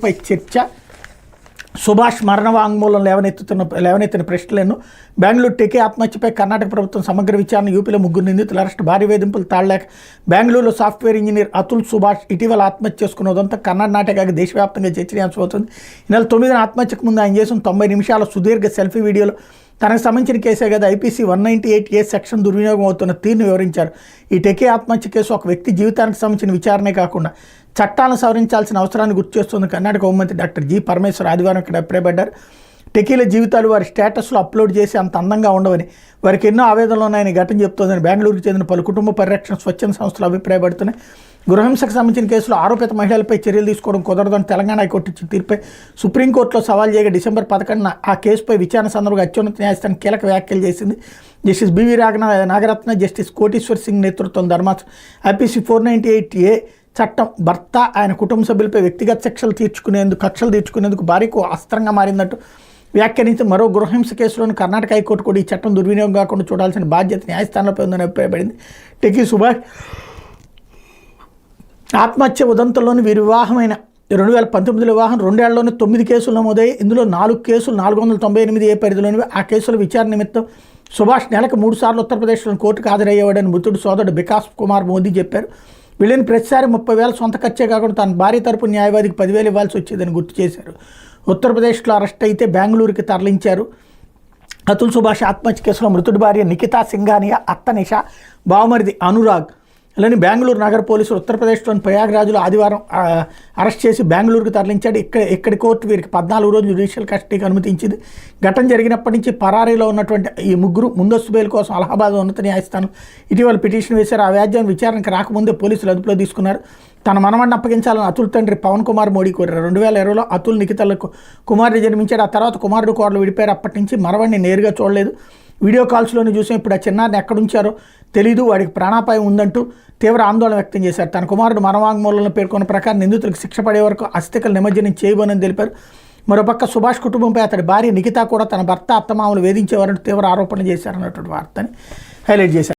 పై చర్చ. సుభాష్ మరణ వాంగ్మూలం లేవనెత్తిన ప్రశ్నలను. బెంగళూరు టెకే ఆత్మహత్యపై కర్ణాటక ప్రభుత్వం సమగ్ర విచారణ. యూపీలో 3 నిందితుల అరెస్ట్. భారీ వేధింపులు తాళలేక బెంగళూరులో సాఫ్ట్వేర్ ఇంజనీర్ అతుల్ సుభాష్ ఇటీవల ఆత్మహత్య చేసుకున్న ఉదంతా కర్ణాటకకి దేశవ్యాప్తంగా చర్చనీయాంశం అవుతుంది. ఈ నెల 9న ఆత్మహత్యకు ముందు ఆయన చేసిన 90 నిమిషాల సుదీర్ఘ సెల్ఫీ వీడియోలో తనకు సంబంధించిన కేసే కదా ఐపీసీ 198A సెక్షన్ దుర్వినియోగం అవుతున్న తీరును వివరించారు. ఈ టెకే ఆత్మహత్య కేసు ఒక వ్యక్తి జీవితానికి సంబంధించిన విచారణే కాకుండా చట్టాలను సవరించాల్సిన అవసరాన్ని గుర్తు చేస్తుంది. కర్ణాటక హోంమంత్రి డాక్టర్ జి పరమేశ్వర్ ఆదివారం ఇక్కడ అభిప్రాయపడ్డారు. టెకీల జీవితాలు వారి స్టేటస్లో అప్లోడ్ చేసి అంత అందంగా ఉండవని, వారికి ఎన్నో ఆవేదనలు ఉన్నాయని ఘటన చెప్తోందని బెంగళూరుకు చెందిన పలు కుటుంబ పరిరక్షణ స్వచ్ఛంద సంస్థలు అభిప్రాయపడుతున్నాయి. గృహహింసకు సంబంధించిన కేసులో ఆరోపిత మహిళలపై చర్యలు తీసుకోవడం కుదరదని తెలంగాణ హైకోర్టు ఇచ్చిన తీర్పై సుప్రీంకోర్టులో సవాల్ చేయగా డిసెంబర్ 11న ఆ కేసుపై విచారణ సందర్భంగా అత్యున్నత న్యాయస్థానం కీలక వ్యాఖ్యలు చేసింది. Justice BV Nagarathna, justice Koteshwar Singh నేతృత్వం ధర్మాసనం ఐపీసీ 498A చట్టం భర్త ఆయన కుటుంబ సభ్యులపై వ్యక్తిగత కక్షలు తీర్చుకునేందుకు భార్యకు అస్త్రంగా మారిందంటూ వ్యాఖ్యానించి మరో గృహహింస కేసులోని కర్ణాటక హైకోర్టు కూడా ఈ చట్టం దుర్వినియోగం కాకుండా చూడాల్సిన బాధ్యత న్యాయస్థానంపై ఉందని అభిప్రాయపడింది. టెకీ సుభాష్ ఆత్మహత్య ఉదంతంలోని వీరి వివాహమైన 2019లో వివాహం 2 ఏళ్లలోనే 9 కేసులు నమోదయ్యాయి. ఇందులో 4 కేసులు 498A పరిధిలోనివి. ఆ కేసుల విచారణ నిమిత్తం సుభాష్ నెలకు 3 సార్లు ఉత్తరప్రదేశ్లోని కోర్టుకు హాజరయ్యేవాడని మృతుడు సోదరుడు వికాస్ కుమార్ మోదీ చెప్పారు. వీళ్ళని ప్రతిసారి 30,000 సొంత ఖర్చే కాకుండా తన భార్య తరపు న్యాయవాదికి 10,000 ఇవ్వాల్సి వచ్చేదని గుర్తు చేశారు. ఉత్తరప్రదేశ్లో అరెస్ట్ అయితే బెంగళూరుకి తరలించారు. అతుల్ సుభాష్ ఆత్మహత్య కేసులో మృతుడి భార్య నిఖితా సింఘానియా, అత్త నిషా, బావమరిది అనురాగ్ లని బెంగళూరు నగర పోలీసులు ఉత్తరప్రదేశ్లోని ప్రయాగ్రాజ్లో ఆదివారం అరెస్ట్ చేసి బెంగళూరుకు తరలించాడు. ఇక్కడి కోర్టు వీరికి 14 రోజులు జ్యుడిషియల్ కస్టడీకి అనుమతించింది. ఘటన జరిగినప్పటి నుంచి పరారీలో ఉన్నటువంటి ఈ ముగ్గురు ముందస్తు బెయిల్ కోసం అలహాబాద్ ఉన్నత న్యాయస్థానం ఇటీవల పిటిషన్ వేశారు. ఆ వ్యాజ్యం విచారణకు రాకముందే పోలీసులు అదుపులో తీసుకున్నారు. తన మనవడిని అప్పగించాలని అతుల్ తండ్రి పవన్ కుమార్ మోడీ కోరారు. 2020లో అతుల్ నిఖితలకు కుమారుడు జన్మించాడు. ఆ తర్వాత కుమారుడు కోడలు విడిపోయారు. అప్పటి నుంచి మనవడిని నేరుగా చూడలేదు. వీడియో కాల్స్లోనే చూసాం. ఇప్పుడు ఆ చిన్నారిని ఎక్కడుంచారో తెలీదు, వాడికి ప్రాణాపాయం ఉందంటూ తీవ్ర ఆందోళన వ్యక్తం చేశారు. తన కుమారుడు మరణవాంగ్మూలంలో పేర్కొన్న ప్రకారం నిందితులకు శిక్ష పడే వరకు అస్థికలు నిమజ్జనం చేయబోనని తెలిపారు. మరోపక్క సుభాష్ కుటుంబంపై అతడి భార్య నిఖిత కూడా తన భర్త అత్తమామలు వేధించేవారంటూ తీవ్ర ఆరోపణలు చేశారన్నటువంటి వార్తని హైలైట్ చేశారు.